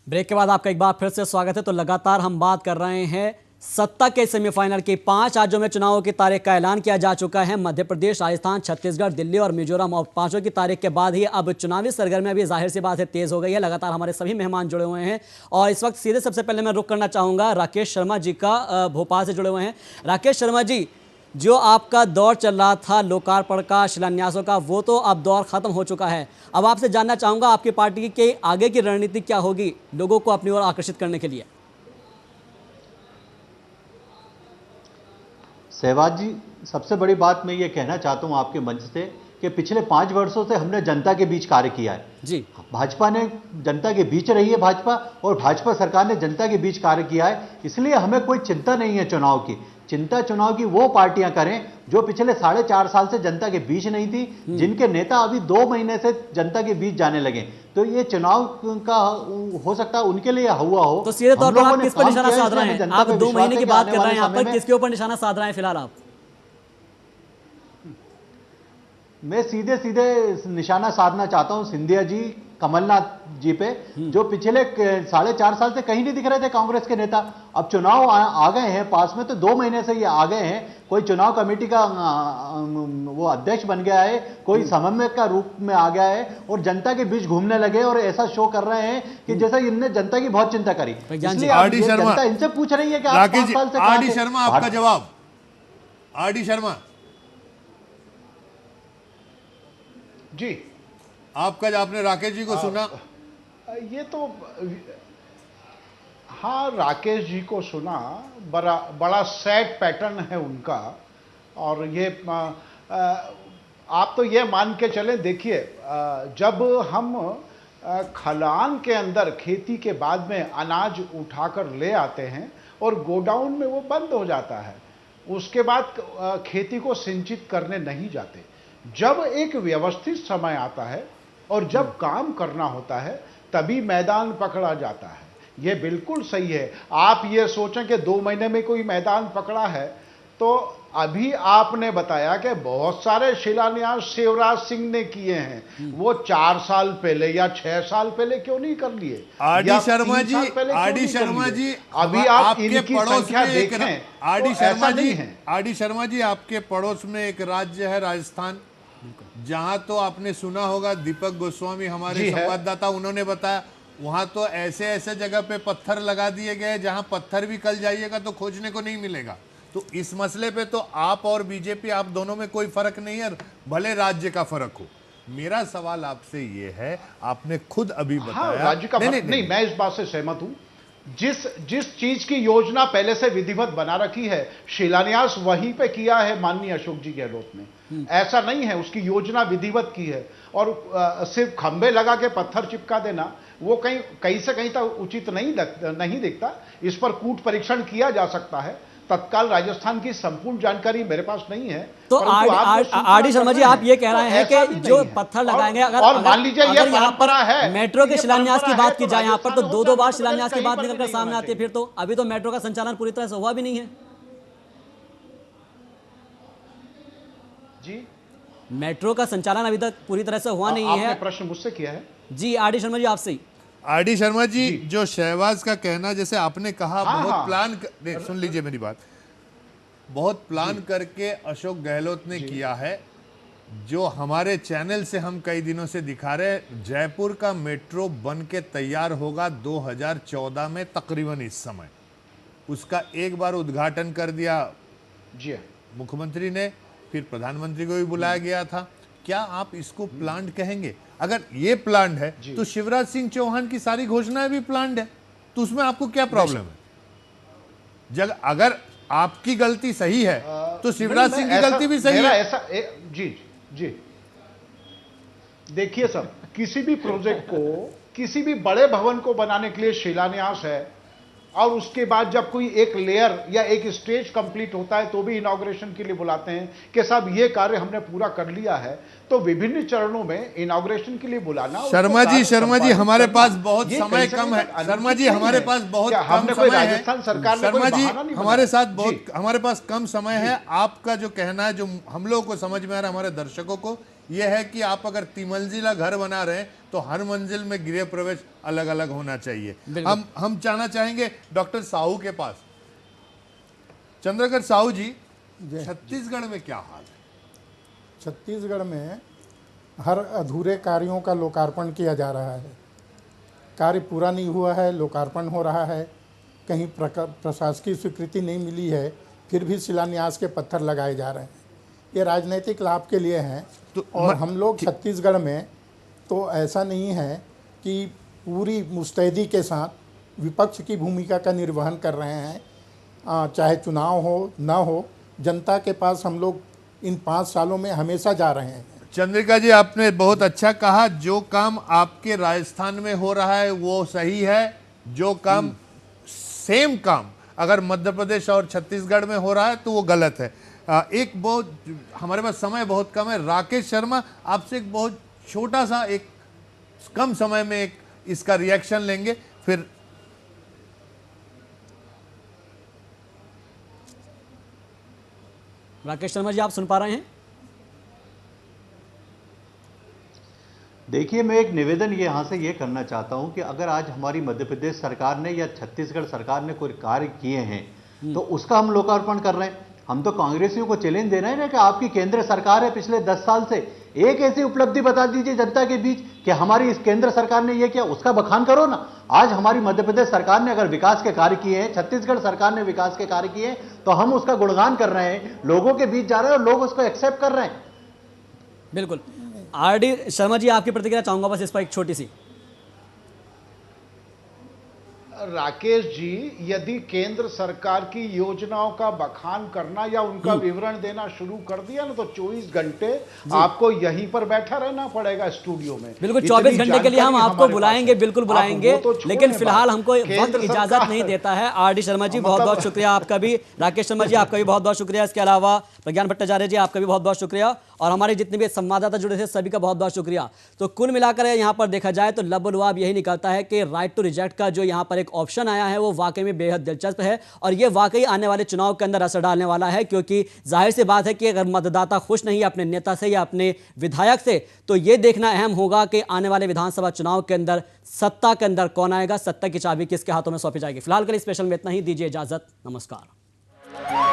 Break के बाद आपका एक बार फिर से स्वागत है। तो लगातार हम बात कर रहे हैं सत्ता के सेमीफाइनल की। 5 राज्यों में चुनावों की तारीख का ऐलान किया जा चुका है। मध्य प्रदेश, राजस्थान, छत्तीसगढ़, दिल्ली और मिजोरम, और पांचों की तारीख के बाद ही अब चुनावी सरगर्मियां भी जाहिर सी बात है तेज हो गई है। लगातार हमारे सभी मेहमान जुड़े हुए हैं और इस वक्त सीधे सबसे पहले मैं रुख करना चाहूंगा राकेश शर्मा जी का, भोपाल से जुड़े हुए हैं। राकेश शर्मा जी, जो आपका दौर चल रहा था लोकार्पण का, शिलान्यासों का, वो तो अब दौर खत्म हो चुका है। अब आपसे जानना चाहूंगा आपकी पार्टी के आगे की रणनीति क्या होगी लोगों को अपनी ओर आकर्षित करने के लिए। सहवाग जी, सबसे बड़ी बात मैं ये कहना चाहता हूँ आपके मंच से कि पिछले 5 वर्षों से हमने जनता के बीच कार्य किया है जी। भाजपा ने जनता के बीच रही है भाजपा, और भाजपा सरकार ने जनता के बीच कार्य किया है। इसलिए हमें कोई चिंता नहीं है चुनाव की। चिंता चुनाव की वो पार्टियां करें जो पिछले 4.5 साल से जनता के बीच नहीं थी, जिनके नेता अभी 2 महीने से जनता के बीच जाने लगे। तो ये चुनाव का हो सकता है उनके लिए हुआ हो। तो सीधे तौर पर आप किस पर निशाना साध रहे हैं? आप 2 महीने की बात कर रहे हैं, यहाँ पर किसके ऊपर निशाना साध रहे हैं फिलहाल आप? मैं सीधे सीधे निशाना साधना चाहता हूं सिंधिया जी, कमलनाथ जी पे, जो पिछले 4.5 साल से कहीं नहीं दिख रहे थे कांग्रेस के नेता। अब चुनाव आ गए हैं पास में, तो 2 महीने से ये आ गए हैं। कोई चुनाव कमेटी का वो अध्यक्ष बन गया है, कोई समन्वयक का रूप में आ गया है, और जनता के बीच घूमने लगे और ऐसा शो कर रहे हैं कि जैसा इनने जनता की बहुत चिंता करी। इसलिए जनता इनसे पूछ रही है कि आप 5 साल से आर डी शर्मा, आपका जवाब। आर डी शर्मा जी, आपका, आपने राकेश जी को सुना? ये तो हाँ, राकेश जी को सुना। बड़ा सैड पैटर्न है उनका। और ये आप तो ये मान के चलें, देखिए, जब हम खलिहान के अंदर खेती के बाद में अनाज उठाकर ले आते हैं और गोडाउन में वो बंद हो जाता है, उसके बाद खेती को सिंचित करने नहीं जाते। जब एक व्यवस्थित समय आता है और जब काम करना होता है, तभी मैदान पकड़ा जाता है। ये बिल्कुल सही है। आप ये सोचें कि 2 महीने में कोई मैदान पकड़ा है, तो अभी आपने बताया कि बहुत सारे शिलान्यास शिवराज सिंह ने किए हैं। वो 4 साल पहले या 6 साल पहले क्यों नहीं कर लिए? आर डी शर्मा जी, अभी आप इनकी संख्या देखें, आर डी शर्मा जी, आपके पड़ोस में एक राज्य है राजस्थान, जहां तो आपने सुना होगा, दीपक गोस्वामी हमारे संवाददाता, उन्होंने बताया वहां तो ऐसे ऐसे जगह पे पत्थर लगा दिए गए जहां पत्थर भी कल जाइएगा तो खोजने को नहीं मिलेगा। तो इस मसले पे तो आप और बीजेपी, आप दोनों में कोई फर्क नहीं है, भले राज्य का फर्क हो। मेरा सवाल आपसे ये है, आपने खुद अभी बताया, राज्य का नहीं, मैं इस बात से सहमत हूं। जिस चीज की योजना पहले से विधिवत बना रखी है, शिलान्यास वहीं पे किया है माननीय अशोक जी गहलोत ने। ऐसा नहीं है, उसकी योजना विधिवत की है। और सिर्फ खंबे लगा के पत्थर चिपका देना, वो कहीं से कहीं तक उचित नहीं दिखता। इस पर कूट परीक्षण किया जा सकता है। तत्काल राजस्थान की संपूर्ण जानकारी मेरे पास नहीं है। तो आर डी शर्मा जी, आप ये कह रहे हैं कि जो पत्थर लगाएंगे, अगर मान लीजिए ये परंपरा है, मेट्रो के शिलान्यास की बात की जाए, यहाँ पर तो 2-2 बार शिलान्यास की बात निकलकर सामने आती है। फिर तो अभी तो मेट्रो का संचालन पूरी तरह से हुआ भी नहीं है जी। मेट्रो का संचालन अभी तक पूरी तरह से हुआ नहीं है। आपने प्रश्न मुझसे किया है जी। आर डी शर्मा जी, आपसे ही। आर डी शर्मा जी, जो शहबाज का कहना, जैसे आपने कहा, बहुत प्लान सुन लीजिए मेरी बात, बहुत प्लान करके अशोक गहलोत ने किया है। जो हमारे चैनल से हम कई दिनों से दिखा रहे हैं, जयपुर का मेट्रो बन के तैयार होगा 2014 में तकरीबन इस समय। उसका एक बार उद्घाटन कर दिया जी मुख्यमंत्री ने, फिर प्रधानमंत्री को भी बुलाया गया था। क्या आप इसको प्लान्ड कहेंगे? अगर ये प्लान्ड है तो शिवराज सिंह चौहान की सारी घोषणाएं भी प्लान्ड है, तो उसमें आपको क्या प्रॉब्लम है? अगर आपकी गलती सही है तो शिवराज सिंह की गलती भी सही है। ऐसा जी देखिए सर, किसी भी प्रोजेक्ट को, किसी भी बड़े भवन को बनाने के लिए शिलान्यास है, और उसके बाद जब कोई एक लेयर या एक स्टेज कंप्लीट होता है तो भी इनॉग्रेशन के लिए बुलाते हैं कि साहब ये कार्य हमने पूरा कर लिया है। तो विभिन्न चरणों में इनॉग्रेशन के लिए बुलाना। शर्मा जी, हमारे पास बहुत समय कम है। शर्मा जी, हमारे पास बहुत कम समय है। राजस्थान सरकार ने शर्मा जी, हमारे पास कम समय है। आपका जो कहना है, जो हम लोगों को समझ में आ रहा है, हमारे दर्शकों को, यह है कि आप अगर तिमंजिला घर बना रहे हैं तो हर मंजिल में गृह प्रवेश अलग अलग होना चाहिए। हम जाना चाहेंगे डॉक्टर साहू के पास। चंद्रकर साहू जी, छत्तीसगढ़ में क्या हाल है? छत्तीसगढ़ में हर अधूरे कार्यों का लोकार्पण किया जा रहा है। कार्य पूरा नहीं हुआ है, लोकार्पण हो रहा है। कहीं प्रशासकीय स्वीकृति नहीं मिली है, फिर भी शिलान्यास के पत्थर लगाए जा रहे हैं। ये राजनीतिक लाभ के लिए हैं। और हम लोग छत्तीसगढ़ में तो ऐसा नहीं है कि पूरी मुस्तैदी के साथ विपक्ष की भूमिका का निर्वहन कर रहे हैं। चाहे चुनाव हो ना हो, जनता के पास हम लोग इन 5 सालों में हमेशा जा रहे हैं। चंद्रिका जी, आपने बहुत अच्छा कहा। जो काम आपके राजस्थान में हो रहा है वो सही है। जो काम सेम काम अगर मध्य प्रदेश और छत्तीसगढ़ में हो रहा है तो वो गलत है। एक बहुत, हमारे पास समय बहुत कम है। राकेश शर्मा, आपसे एक बहुत छोटा सा, एक कम समय में एक इसका रिएक्शन लेंगे, फिर राकेश शर्मा जी, आप सुन पा रहे हैं? देखिए, मैं एक निवेदन यहाँ से ये करना चाहता हूँ कि अगर आज हमारी मध्य प्रदेश सरकार ने या छत्तीसगढ़ सरकार ने कोई कार्य किए हैं तो उसका हम लोकार्पण कर रहे हैं। हम तो कांग्रेसियों को चैलेंज दे रहे हैं ना कि आपकी केंद्र सरकार है, पिछले 10 साल से एक ऐसी उपलब्धि बता दीजिए जनता के बीच कि हमारी इस केंद्र सरकार ने ये किया, उसका बखान करो ना। आज हमारी मध्य प्रदेश सरकार ने अगर विकास के कार्य किए हैं, छत्तीसगढ़ सरकार ने विकास के कार्य किए हैं, तो हम उसका गुणगान कर रहे हैं, लोगों के बीच जा रहे हैं और लोग उसको एक्सेप्ट कर रहे हैं। बिल्कुल। आरडी शर्मा जी, आपकी प्रतिक्रिया चाहूंगा बस इस पर एक छोटी सी। राकेश जी, यदि केंद्र सरकार की योजनाओं का बखान करना या उनका विवरण देना शुरू कर दिया ना तो 24 घंटे आपको यहीं पर बैठा रहना पड़ेगा स्टूडियो में। बिल्कुल 24 घंटे के लिए हम आपको बुलाएंगे, बिल्कुल बुलाएंगे, लेकिन फिलहाल हमको वक्त इजाजत नहीं देता है। आरडी शर्मा जी, बहुत बहुत शुक्रिया आपका भी। राकेश शर्मा जी, आपका भी बहुत बहुत शुक्रिया। इसके अलावा प्रज्ञान भट्टाचार्य जी, आपका भी बहुत बहुत शुक्रिया। और हमारे जितने भी संवाददाता जुड़े थे सभी का बहुत बहुत शुक्रिया। तो कुल मिलाकर यहाँ पर देखा जाए तो लबोलुआब यही निकलता है कि राइट टू रिजेक्ट का जो यहाँ पर एक ऑप्शन आया है वो वाकई में बेहद दिलचस्प है और ये वाकई आने वाले चुनाव के अंदर असर डालने वाला है, क्योंकि जाहिर सी बात है कि अगर मतदाता खुश नहीं है अपने नेता से या अपने विधायक से, तो ये देखना अहम होगा कि आने वाले विधानसभा चुनाव के अंदर सत्ता के अंदर कौन आएगा, सत्ता की चाबी किसके हाथों में सौंपी जाएगी। फिलहाल के लिए स्पेशल में इतना ही। दीजिए इजाजत, नमस्कार।